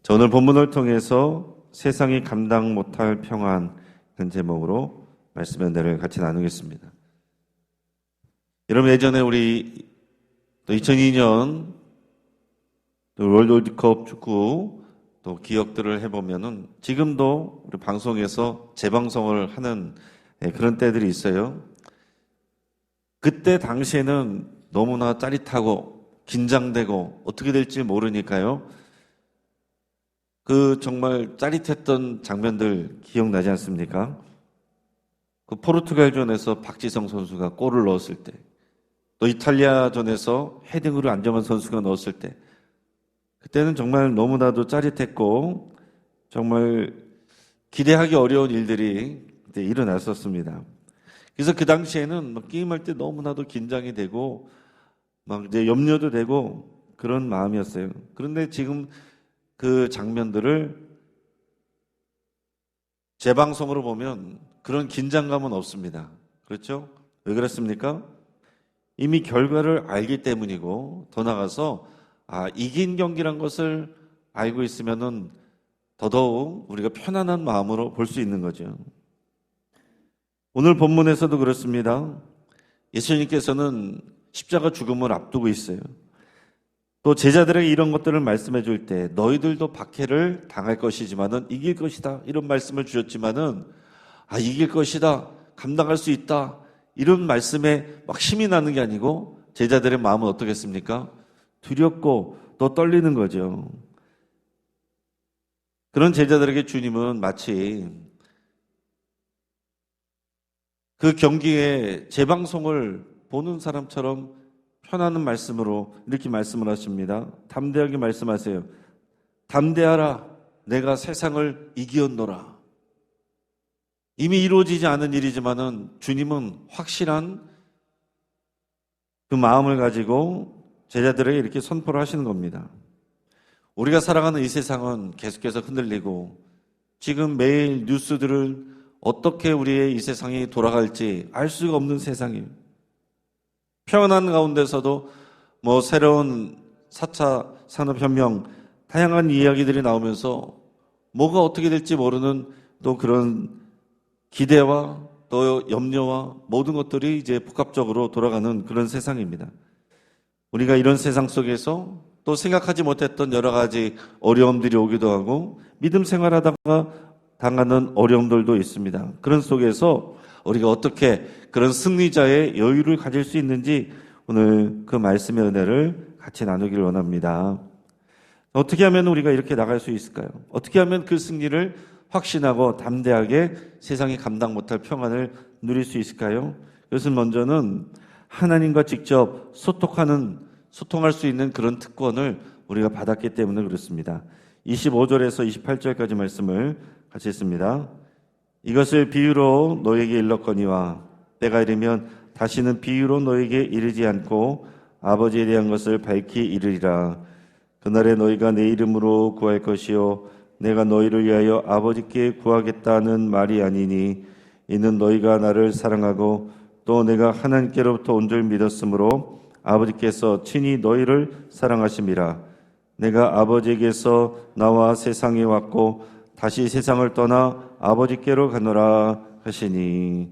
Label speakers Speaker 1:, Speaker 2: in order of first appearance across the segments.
Speaker 1: 오늘 본문을 통해서 세상이 감당 못할 평안, 그런 제목으로 말씀의 은혜를 같이 나누겠습니다. 여러분, 예전에 우리 또 2002년 또 월드컵 축구 또 기억들을 해보면은 지금도 우리 방송에서 재방송을 하는 그런 때들이 있어요. 그때 당시에는 너무나 짜릿하고 긴장되고 어떻게 될지 모르니까요. 그 정말 짜릿했던 장면들 기억나지 않습니까? 그 포르투갈전에서 박지성 선수가 골을 넣었을 때, 또 이탈리아전에서 헤딩으로 안정환 선수가 넣었을 때, 그때는 정말 너무나도 짜릿했고 정말 기대하기 어려운 일들이 그때 일어났었습니다. 그래서 그 당시에는 게임할 때 너무나도 긴장이 되고 막 이제 염려도 되고 그런 마음이었어요. 그런데 지금 그 장면들을 재방송으로 보면 그런 긴장감은 없습니다. 그렇죠? 왜 그렇습니까? 이미 결과를 알기 때문이고, 더 나아가서 이긴 경기란 것을 알고 있으면은 더더욱 우리가 편안한 마음으로 볼 수 있는 거죠. 오늘 본문에서도 그렇습니다. 예수님께서는 십자가 죽음을 앞두고 있어요. 또 제자들에게 이런 것들을 말씀해 줄 때 너희들도 박해를 당할 것이지만은 이길 것이다, 이런 말씀을 주셨지만은 이길 것이다, 감당할 수 있다, 이런 말씀에 막 힘이 나는 게 아니고 제자들의 마음은 어떻겠습니까? 두렵고 또 떨리는 거죠. 그런 제자들에게 주님은 마치 그 경기의 재방송을 보는 사람처럼 편안한 말씀으로 이렇게 말씀을 하십니다. 담대하게 말씀하세요. 담대하라, 내가 세상을 이기었노라. 이미 이루어지지 않은 일이지만은 주님은 확실한 그 마음을 가지고 제자들에게 이렇게 선포를 하시는 겁니다. 우리가 살아가는 이 세상은 계속해서 흔들리고 지금 매일 뉴스들을 어떻게 우리의 이 세상이 돌아갈지 알 수가 없는 세상이에요. 평안한 가운데서도 새로운 4차 산업혁명, 다양한 이야기들이 나오면서 뭐가 어떻게 될지 모르는 또 그런 기대와 또 염려와 모든 것들이 이제 복합적으로 돌아가는 그런 세상입니다. 우리가 이런 세상 속에서 또 생각하지 못했던 여러 가지 어려움들이 오기도 하고 믿음 생활하다가 당하는 어려움들도 있습니다. 그런 속에서 우리가 어떻게 그런 승리자의 여유를 가질 수 있는지 오늘 그 말씀의 은혜를 같이 나누기를 원합니다. 어떻게 하면 우리가 이렇게 나갈 수 있을까요? 어떻게 하면 그 승리를 확신하고 담대하게 세상이 감당 못할 평안을 누릴 수 있을까요? 그것은 먼저는 하나님과 직접 소통할 수 있는 그런 특권을 우리가 받았기 때문에 그렇습니다. 25절에서 28절까지 말씀을 같이 읽습니다. 이것을 비유로 너에게 일렀거니와 때가 이르면 다시는 비유로 너에게 이르지 않고 아버지에 대한 것을 밝히 이르리라. 그날에 너희가 내 이름으로 구할 것이요 내가 너희를 위하여 아버지께 구하겠다는 말이 아니니 이는 너희가 나를 사랑하고 또 내가 하나님께로부터 온 줄 믿었으므로 아버지께서 친히 너희를 사랑하심이라. 내가 아버지에게서 나와 세상에 왔고 다시 세상을 떠나 아버지께로 가노라 하시니.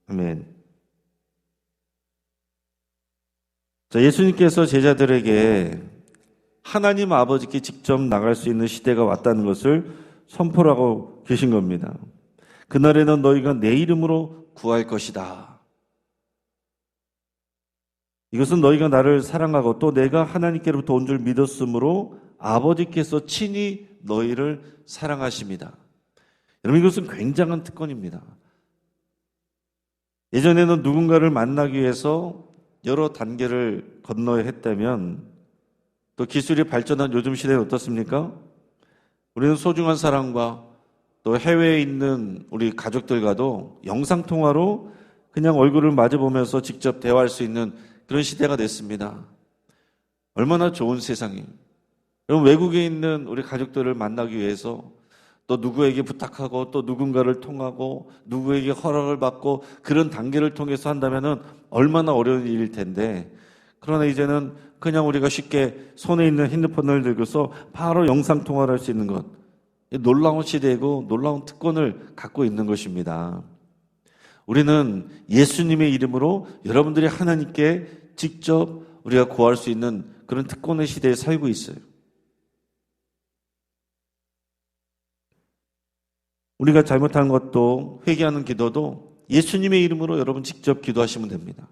Speaker 1: 아멘. 예수님께서 제자들에게 하나님 아버지께 직접 나갈 수 있는 시대가 왔다는 것을 선포를 하고 계신 겁니다. 그날에는 너희가 내 이름으로 구할 것이다. 이것은 너희가 나를 사랑하고 또 내가 하나님께로부터 온 줄 믿었으므로 아버지께서 친히 너희를 사랑하십니다. 여러분, 이것은 굉장한 특권입니다. 예전에는 누군가를 만나기 위해서 여러 단계를 건너야 했다면 또 기술이 발전한 요즘 시대는 어떻습니까? 우리는 소중한 사람과 또 해외에 있는 우리 가족들과도 영상통화로 그냥 얼굴을 마주보면서 직접 대화할 수 있는 그런 시대가 됐습니다. 얼마나 좋은 세상이에요. 여러분, 외국에 있는 우리 가족들을 만나기 위해서 또 누구에게 부탁하고 또 누군가를 통하고 누구에게 허락을 받고 그런 단계를 통해서 한다면은 얼마나 어려운 일일 텐데, 그러나 이제는 그냥 우리가 쉽게 손에 있는 핸드폰을 들고서 바로 영상통화를 할 수 있는 것. 놀라운 시대이고 놀라운 특권을 갖고 있는 것입니다. 우리는 예수님의 이름으로 여러분들이 하나님께 직접 우리가 구할 수 있는 그런 특권의 시대에 살고 있어요. 우리가 잘못한 것도 회개하는 기도도 예수님의 이름으로 여러분 직접 기도하시면 됩니다.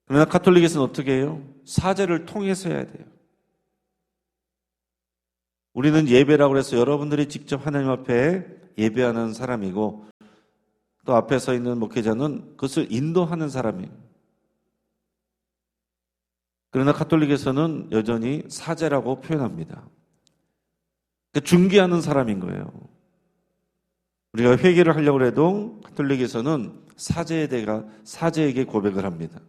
Speaker 1: 그러나 가톨릭에서는 어떻게 해요? 사제를 통해서 해야 돼요. 우리는 예배라고 해서 여러분들이 직접 하나님 앞에 예배하는 사람이고 또 앞에 서 있는 목회자는 그것을 인도하는 사람이에요. 그러나 가톨릭에서는 여전히 사제라고 표현합니다. 그러니까 중개하는 사람인 거예요. 우리가 회개를 하려고 해도 가톨릭에서는 사제에게 고백을 합니다.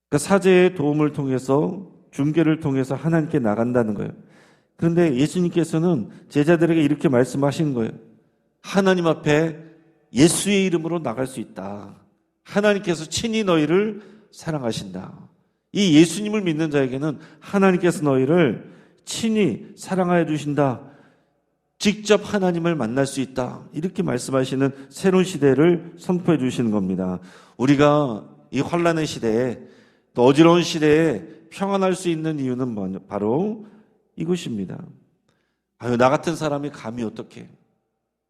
Speaker 1: 그러니까 사제의 도움을 통해서 중개를 통해서 하나님께 나간다는 거예요. 그런데 예수님께서는 제자들에게 이렇게 말씀하신 거예요. 하나님 앞에 예수의 이름으로 나갈 수 있다. 하나님께서 친히 너희를 사랑하신다. 이 예수님을 믿는 자에게는 하나님께서 너희를 친히 사랑하여 주신다. 직접 하나님을 만날 수 있다. 이렇게 말씀하시는 새로운 시대를 선포해 주시는 겁니다. 우리가 이 환란의 시대에 또 어지러운 시대에 평안할 수 있는 이유는 바로 이것입니다. 나 같은 사람이 감히 어떻게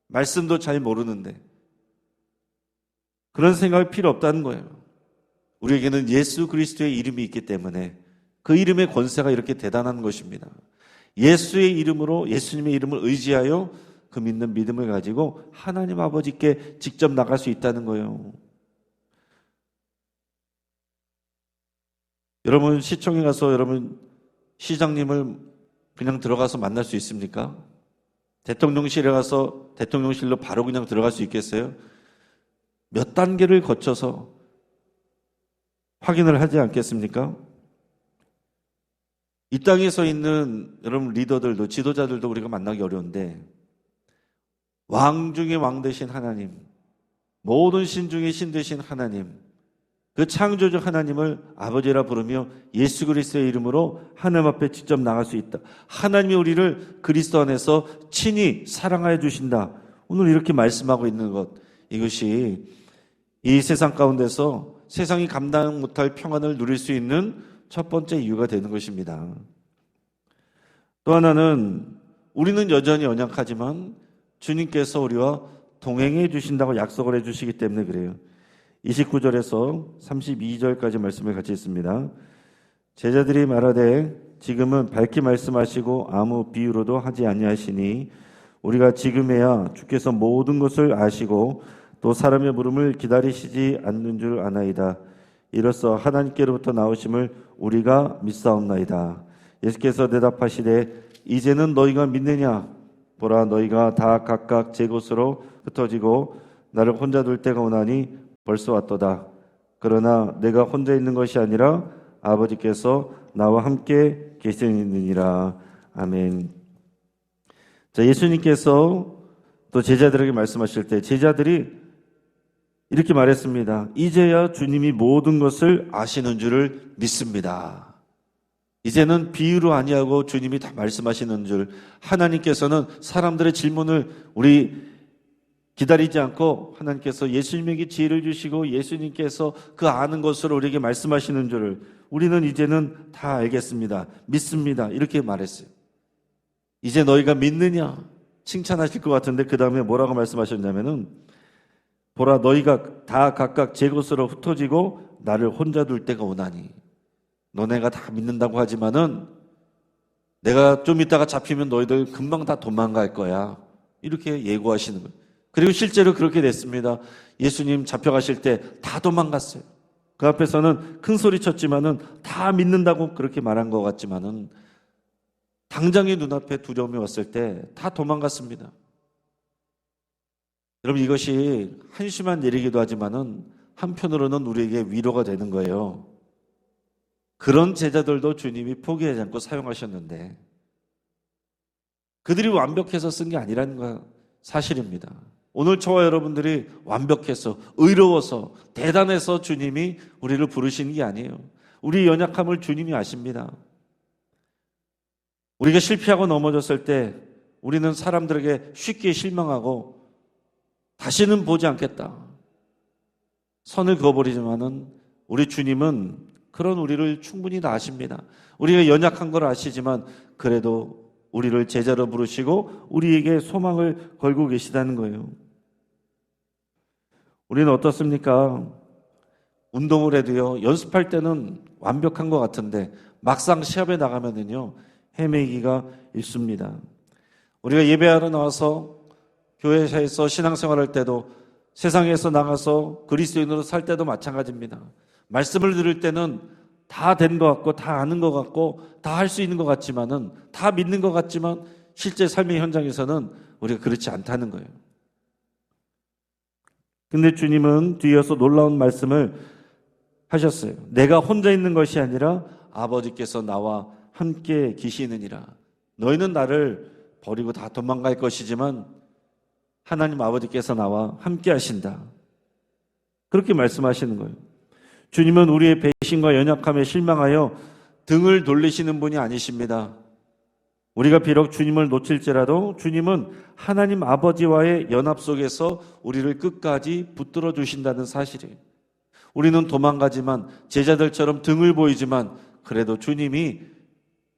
Speaker 1: 말씀도 잘 모르는데 그런 생각이 필요 없다는 거예요. 우리에게는 예수 그리스도의 이름이 있기 때문에 그 이름의 권세가 이렇게 대단한 것입니다. 예수의 이름으로 예수님의 이름을 의지하여 그 믿는 믿음을 가지고 하나님 아버지께 직접 나갈 수 있다는 거예요. 여러분 시청에 가서 여러분 시장님을 그냥 들어가서 만날 수 있습니까? 대통령실에 가서 대통령실로 바로 그냥 들어갈 수 있겠어요? 몇 단계를 거쳐서 확인을 하지 않겠습니까? 이 땅에 서 있는 여러분 리더들도 지도자들도 우리가 만나기 어려운데 왕 중에 왕 되신 하나님, 모든 신 중에 신 되신 하나님, 그 창조주 하나님을 아버지라 부르며 예수 그리스도의 이름으로 하나님 앞에 직접 나갈 수 있다. 하나님이 우리를 그리스도 안에서 친히 사랑하여 주신다. 오늘 이렇게 말씀하고 있는 것, 이것이 이 세상 가운데서 세상이 감당 못할 평안을 누릴 수 있는 첫 번째 이유가 되는 것입니다. 또 하나는 우리는 여전히 연약하지만 주님께서 우리와 동행해 주신다고 약속을 해 주시기 때문에 그래요. 29절에서 32절까지 말씀을 같이 읽습니다. 제자들이 말하되 지금은 밝히 말씀하시고 아무 비유로도 하지 아니하시니 우리가 지금에야 주께서 모든 것을 아시고 또 사람의 물음을 기다리시지 않는 줄 아나이다. 이로써 하나님께로부터 나오심을 우리가 믿사옵나이다. 예수께서 대답하시되 이제는 너희가 믿느냐? 보라 너희가 다 각각 제 곳으로 흩어지고 나를 혼자 둘 때가 오나니 벌써 왔도다. 그러나 내가 혼자 있는 것이 아니라 아버지께서 나와 함께 계시느니라. 아멘. 자, 예수님께서 또 제자들에게 말씀하실 때 제자들이 이렇게 말했습니다. 이제야 주님이 모든 것을 아시는 줄을 믿습니다. 이제는 비유로 아니하고 주님이 다 말씀하시는 줄, 하나님께서는 사람들의 질문을 우리 기다리지 않고 하나님께서 예수님에게 지혜를 주시고 예수님께서 그 아는 것으로 우리에게 말씀하시는 줄을 우리는 이제는 다 알겠습니다. 믿습니다. 이렇게 말했어요. 이제 너희가 믿느냐? 칭찬하실 것 같은데 그 다음에 뭐라고 말씀하셨냐면은 보라 너희가 다 각각 제 곳으로 흩어지고 나를 혼자 둘 때가 오나니 너네가 다 믿는다고 하지만은 내가 좀 있다가 잡히면 너희들 금방 다 도망갈 거야. 이렇게 예고하시는 거예요. 그리고 실제로 그렇게 됐습니다. 예수님 잡혀가실 때 다 도망갔어요. 그 앞에서는 큰 소리 쳤지만은 다 믿는다고 그렇게 말한 것 같지만은 당장의 눈앞에 두려움이 왔을 때 다 도망갔습니다. 여러분 이것이 한심한 일이기도 하지만은 한편으로는 우리에게 위로가 되는 거예요. 그런 제자들도 주님이 포기하지 않고 사용하셨는데 그들이 완벽해서 쓴 게 아니라는 거 사실입니다. 오늘 저와 여러분들이 완벽해서 의로워서 대단해서 주님이 우리를 부르시는 게 아니에요. 우리 연약함을 주님이 아십니다. 우리가 실패하고 넘어졌을 때 우리는 사람들에게 쉽게 실망하고 다시는 보지 않겠다, 선을 그어버리지만은 우리 주님은 그런 우리를 충분히 다 아십니다. 우리가 연약한 걸 아시지만 그래도 우리를 제자로 부르시고 우리에게 소망을 걸고 계시다는 거예요. 우리는 어떻습니까? 운동을 해도요, 연습할 때는 완벽한 것 같은데 막상 시합에 나가면은요, 헤매기가 있습니다. 우리가 예배하러 나와서 교회에서 신앙생활할 때도, 세상에서 나가서 그리스도인으로 살 때도 마찬가지입니다. 말씀을 들을 때는 다 된 것 같고 다 아는 것 같고 다 할 수 있는 것 같지만은, 다 믿는 것 같지만 실제 삶의 현장에서는 우리가 그렇지 않다는 거예요. 근데 주님은 뒤이어서 놀라운 말씀을 하셨어요. 내가 혼자 있는 것이 아니라 아버지께서 나와 함께 계시느니라. 너희는 나를 버리고 다 도망갈 것이지만 하나님 아버지께서 나와 함께 하신다. 그렇게 말씀하시는 거예요. 주님은 우리의 배신과 연약함에 실망하여 등을 돌리시는 분이 아니십니다. 우리가 비록 주님을 놓칠지라도 주님은 하나님 아버지와의 연합 속에서 우리를 끝까지 붙들어 주신다는 사실이에요. 우리는 도망가지만, 제자들처럼 등을 보이지만 그래도 주님이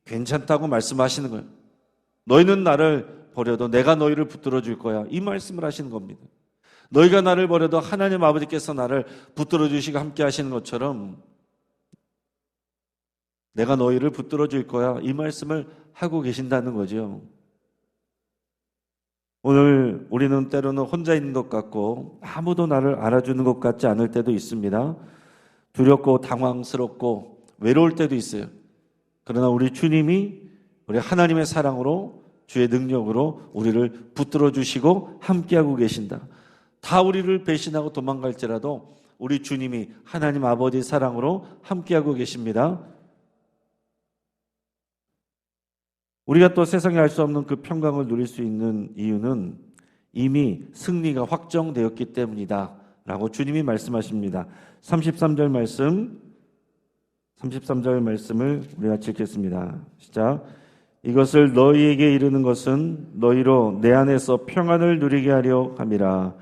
Speaker 1: 괜찮다고 말씀하시는 거예요. 너희는 나를 버려도 내가 너희를 붙들어 줄 거야, 이 말씀을 하시는 겁니다. 너희가 나를 버려도 하나님 아버지께서 나를 붙들어 주시고 함께 하시는 것처럼 내가 너희를 붙들어 줄 거야, 이 말씀을 하고 계신다는 거죠. 오늘 우리는 때로는 혼자 있는 것 같고 아무도 나를 알아주는 것 같지 않을 때도 있습니다. 두렵고 당황스럽고 외로울 때도 있어요. 그러나 우리 주님이 우리 하나님의 사랑으로, 주의 능력으로 우리를 붙들어 주시고 함께하고 계신다. 다 우리를 배신하고 도망갈지라도 우리 주님이 하나님 아버지의 사랑으로 함께하고 계십니다. 우리가 또 세상에 알 수 없는 그 평강을 누릴 수 있는 이유는 이미 승리가 확정되었기 때문이다 라고 주님이 말씀하십니다. 33절 말씀을 우리가 읽겠습니다. 시작. 이것을 너희에게 이르는 것은 너희로 내 안에서 평안을 누리게 하려 함이라.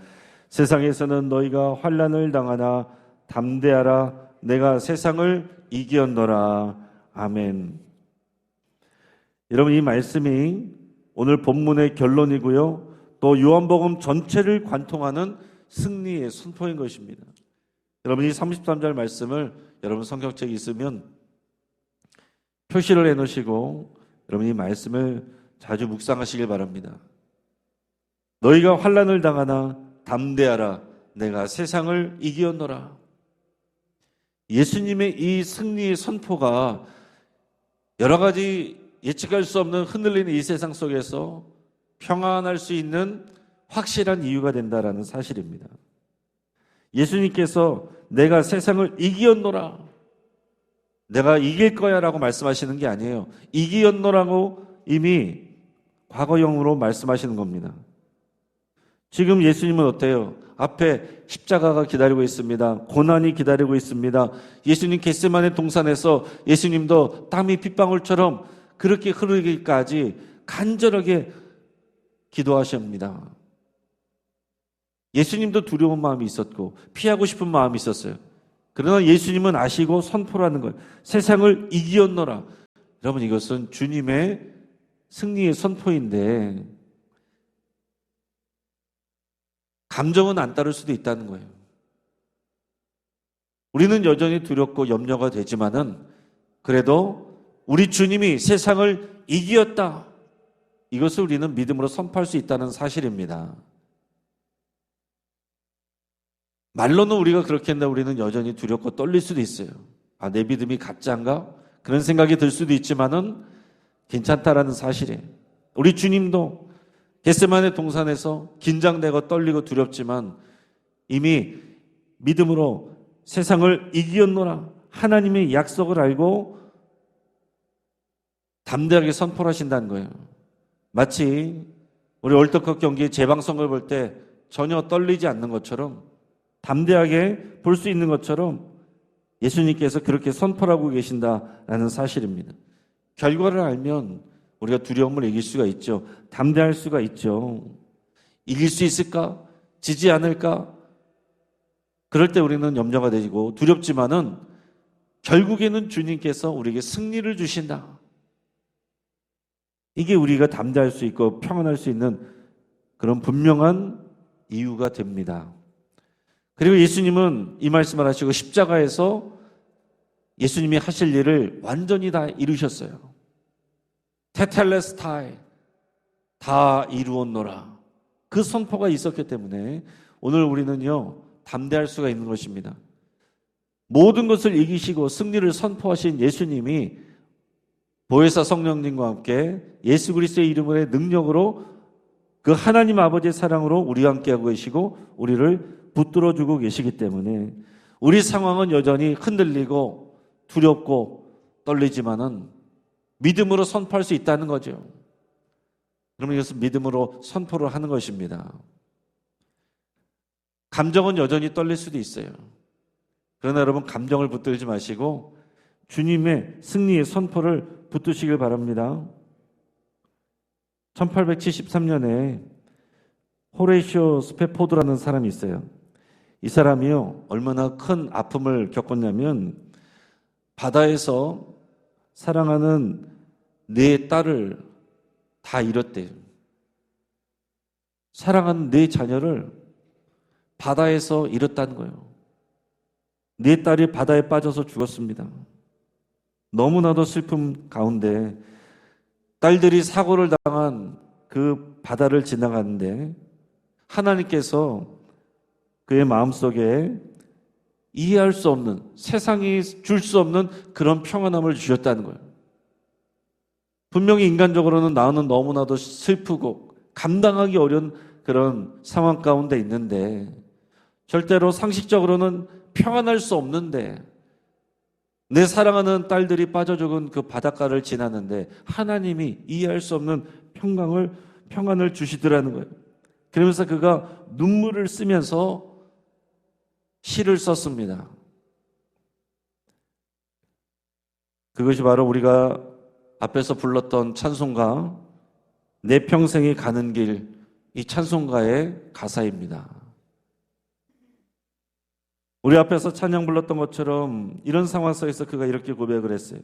Speaker 1: 세상에서는 너희가 환난을 당하나 담대하라. 내가 세상을 이기었노라. 아멘. 여러분, 이 말씀이 오늘 본문의 결론이고요, 또 요한복음 전체를 관통하는 승리의 선포인 것입니다. 여러분, 이 33절 말씀을 여러분 성경책에 있으면 표시를 해놓으시고 여러분 이 말씀을 자주 묵상하시길 바랍니다. 너희가 환난을 당하나 담대하라. 내가 세상을 이기었노라. 예수님의 이 승리의 선포가 여러 가지 예측할 수 없는 흔들리는 이 세상 속에서 평안할 수 있는 확실한 이유가 된다라는 사실입니다. 예수님께서 내가 세상을 이기었노라, 내가 이길 거야 라고 말씀하시는 게 아니에요. 이기었노라고 이미 과거형으로 말씀하시는 겁니다. 지금 예수님은 어때요? 앞에 십자가가 기다리고 있습니다. 고난이 기다리고 있습니다. 예수님 겟세마네 동산에서 예수님도 땀이 핏방울처럼 그렇게 흐르기까지 간절하게 기도하십니다. 예수님도 두려운 마음이 있었고 피하고 싶은 마음이 있었어요. 그러나 예수님은 아시고 선포를 하는 거예요. 세상을 이기었노라. 여러분, 이것은 주님의 승리의 선포인데 감정은 안 따를 수도 있다는 거예요. 우리는 여전히 두렵고 염려가 되지만은 그래도 우리 주님이 세상을 이기었다, 이것을 우리는 믿음으로 선포할 수 있다는 사실입니다. 말로는 우리가 그렇게 한다 우리는 여전히 두렵고 떨릴 수도 있어요. 아, 내 믿음이 가짜인가? 그런 생각이 들 수도 있지만은 괜찮다라는 사실이에요. 우리 주님도 겟세마네 동산에서 긴장되고 떨리고 두렵지만 이미 믿음으로 세상을 이기었노라, 하나님의 약속을 알고 담대하게 선포를 하신다는 거예요. 마치 우리 월드컵 경기 재방송을 볼 때 전혀 떨리지 않는 것처럼, 담대하게 볼 수 있는 것처럼 예수님께서 그렇게 선포하고 계신다라는 사실입니다. 결과를 알면 우리가 두려움을 이길 수가 있죠. 담대할 수가 있죠. 이길 수 있을까? 지지 않을까? 그럴 때 우리는 염려가 되고 두렵지만은 결국에는 주님께서 우리에게 승리를 주신다. 이게 우리가 담대할 수 있고 평안할 수 있는 그런 분명한 이유가 됩니다. 그리고 예수님은 이 말씀을 하시고 십자가에서 예수님이 하실 일을 완전히 다 이루셨어요. 테텔레스타이, 다 이루었노라. 그 선포가 있었기 때문에 오늘 우리는요 담대할 수가 있는 것입니다. 모든 것을 이기시고 승리를 선포하신 예수님이 보혜사 성령님과 함께 예수 그리스도의 이름의 능력으로 그 하나님 아버지의 사랑으로 우리와 함께하고 계시고 우리를 붙들어주고 계시기 때문에 우리 상황은 여전히 흔들리고 두렵고 떨리지만은 믿음으로 선포할 수 있다는 거죠. 그러면 이것은 믿음으로 선포를 하는 것입니다. 감정은 여전히 떨릴 수도 있어요. 그러나 여러분 감정을 붙들지 마시고 주님의 승리의 선포를 붙드시길 바랍니다. 1873년에 호레이시오 스페포드라는 사람이 있어요. 이 사람이요 얼마나 큰 아픔을 겪었냐면 바다에서 사랑하는 네 딸을 다 잃었대요. 사랑하는 네 자녀를 바다에서 잃었다는 거예요. 네 딸이 바다에 빠져서 죽었습니다. 너무나도 슬픔 가운데 딸들이 사고를 당한 그 바다를 지나가는데 하나님께서 그의 마음속에 이해할 수 없는, 세상이 줄 수 없는 그런 평안함을 주셨다는 거예요. 분명히 인간적으로는 나는 너무나도 슬프고 감당하기 어려운 그런 상황 가운데 있는데 절대로 상식적으로는 평안할 수 없는데 내 사랑하는 딸들이 빠져 죽은 그 바닷가를 지나는데 하나님이 이해할 수 없는 평안을 주시더라는 거예요. 그러면서 그가 눈물을 쓰면서 시를 썼습니다. 그것이 바로 우리가 앞에서 불렀던 찬송가 내 평생이 가는 길, 이 찬송가의 가사입니다. 우리 앞에서 찬양 불렀던 것처럼 이런 상황 속에서 그가 이렇게 고백을 했어요.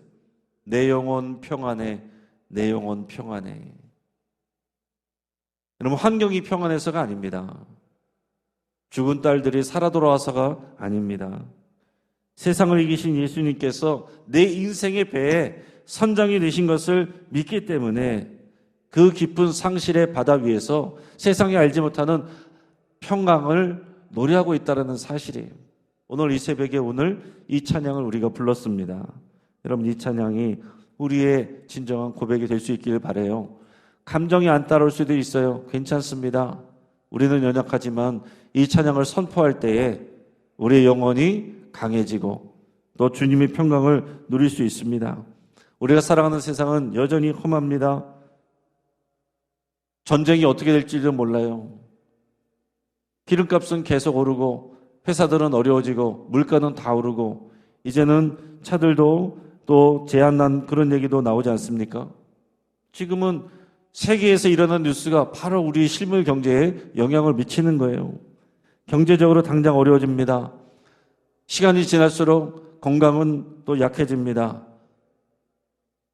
Speaker 1: 내 영혼 평안해, 내 영혼 평안해. 여러분 환경이 평안해서가 아닙니다. 죽은 딸들이 살아 돌아와서가 아닙니다. 세상을 이기신 예수님께서 내 인생의 배에 선장이 되신 것을 믿기 때문에 그 깊은 상실의 바다 위에서 세상이 알지 못하는 평강을 노래하고 있다는 사실이에요. 오늘 이 새벽에 오늘 이 찬양을 우리가 불렀습니다. 여러분 이 찬양이 우리의 진정한 고백이 될 수 있기를 바라요. 감정이 안 따라올 수도 있어요. 괜찮습니다. 우리는 연약하지만 이 찬양을 선포할 때에 우리의 영혼이 강해지고 또 주님의 평강을 누릴 수 있습니다. 우리가 살아가는 세상은 여전히 험합니다. 전쟁이 어떻게 될지도 몰라요. 기름값은 계속 오르고 회사들은 어려워지고 물가는 다 오르고 이제는 차들도 또 제한난 그런 얘기도 나오지 않습니까? 지금은 세계에서 일어난 뉴스가 바로 우리 실물 경제에 영향을 미치는 거예요. 경제적으로 당장 어려워집니다. 시간이 지날수록 건강은 또 약해집니다.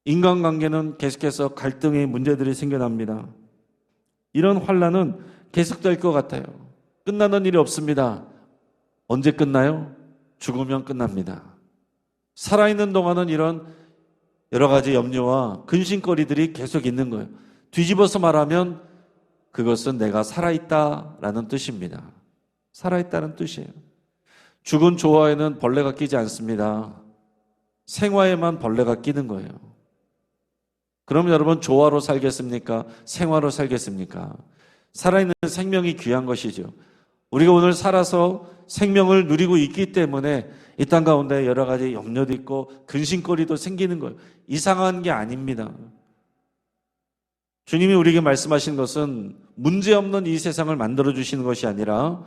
Speaker 1: 인간관계는 계속해서 갈등의 문제들이 생겨납니다. 이런 환란은 계속될 것 같아요. 끝나는 일이 없습니다. 언제 끝나요? 죽으면 끝납니다. 살아있는 동안은 이런 여러 가지 염려와 근심거리들이 계속 있는 거예요. 뒤집어서 말하면 그것은 내가 살아있다라는 뜻입니다. 살아있다는 뜻이에요. 죽은 조화에는 벌레가 끼지 않습니다. 생화에만 벌레가 끼는 거예요. 그럼 여러분 조화로 살겠습니까? 생화로 살겠습니까? 살아있는 생명이 귀한 것이죠. 우리가 오늘 살아서 생명을 누리고 있기 때문에 이 땅 가운데 여러 가지 염려도 있고 근심거리도 생기는 거예요. 이상한 게 아닙니다. 주님이 우리에게 말씀하신 것은 문제없는 이 세상을 만들어주시는 것이 아니라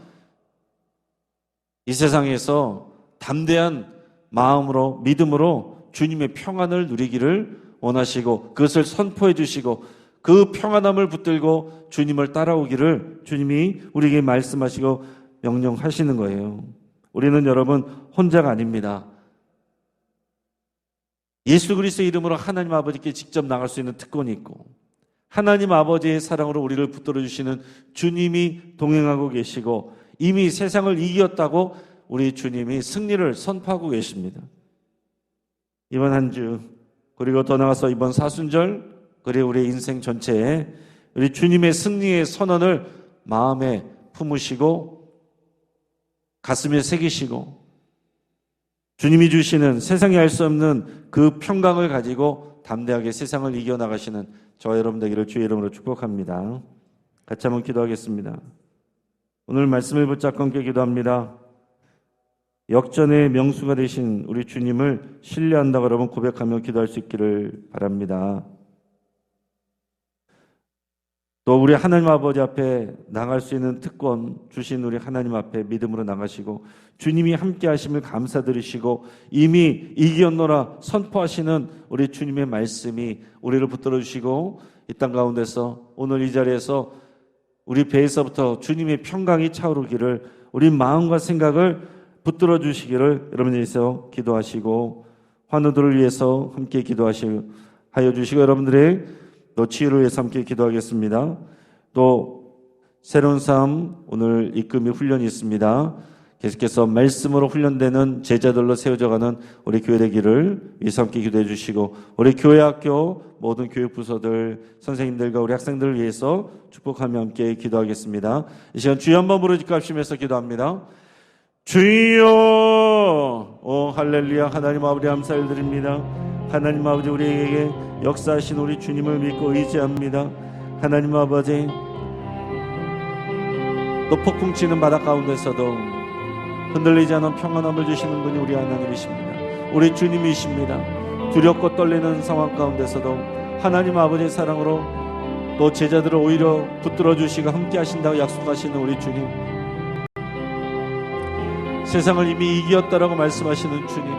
Speaker 1: 이 세상에서 담대한 마음으로, 믿음으로 주님의 평안을 누리기를 원하시고 그것을 선포해 주시고 그 평안함을 붙들고 주님을 따라오기를 주님이 우리에게 말씀하시고 명령하시는 거예요. 우리는 여러분 혼자가 아닙니다. 예수 그리스도의 이름으로 하나님 아버지께 직접 나갈 수 있는 특권이 있고 하나님 아버지의 사랑으로 우리를 붙들어 주시는 주님이 동행하고 계시고 이미 세상을 이겼다고 우리 주님이 승리를 선포하고 계십니다. 이번 한 주 그리고 더 나아가서 이번 사순절 그리고 우리 인생 전체에 우리 주님의 승리의 선언을 마음에 품으시고 가슴에 새기시고 주님이 주시는 세상이 알 수 없는 그 평강을 가지고 담대하게 세상을 이겨나가시는 저와 여러분 되기를 주의 이름으로 축복합니다. 같이 한번 기도하겠습니다. 오늘 말씀을 붙잡고 함께 기도합니다. 역전의 명수가 되신 우리 주님을 신뢰한다고 여러분 고백하며 기도할 수 있기를 바랍니다. 또 우리 하나님 아버지 앞에 나갈 수 있는 특권 주신 우리 하나님 앞에 믿음으로 나가시고 주님이 함께 하심을 감사드리시고 이미 이겼노라 선포하시는 우리 주님의 말씀이 우리를 붙들어 주시고 이 땅 가운데서 오늘 이 자리에서 우리 배에서부터 주님의 평강이 차오르기를 우리 마음과 생각을 붙들어 주시기를 여러분들께서 기도하시고 환우들을 위해서 함께 기도하여 주시고 여러분들의 또 치유를 위해서 함께 기도하겠습니다. 또 새로운 삶 오늘 이끌미 훈련이 있습니다. 계속해서 말씀으로 훈련되는 제자들로 세워져가는 우리 교회 되기를 위해서 함께 기도해 주시고 우리 교회 학교 모든 교육 부서들 선생님들과 우리 학생들을 위해서 축복하며 함께 기도하겠습니다. 이 시간 주여 한번 부르짖고 합심해서 기도합니다. 주여 오 할렐루야. 하나님 아버지 감사드립니다. 하나님 아버지 우리에게 역사하신 우리 주님을 믿고 의지합니다. 하나님 아버지 또 폭풍 치는 바다 가운데서도 흔들리지 않은 평안함을 주시는 분이 우리 하나님이십니다. 우리 주님이십니다. 두렵고 떨리는 상황 가운데서도 하나님 아버지의 사랑으로 또 제자들을 오히려 붙들어 주시고 함께 하신다고 약속하시는 우리 주님, 세상을 이미 이겼다라고 말씀하시는 주님,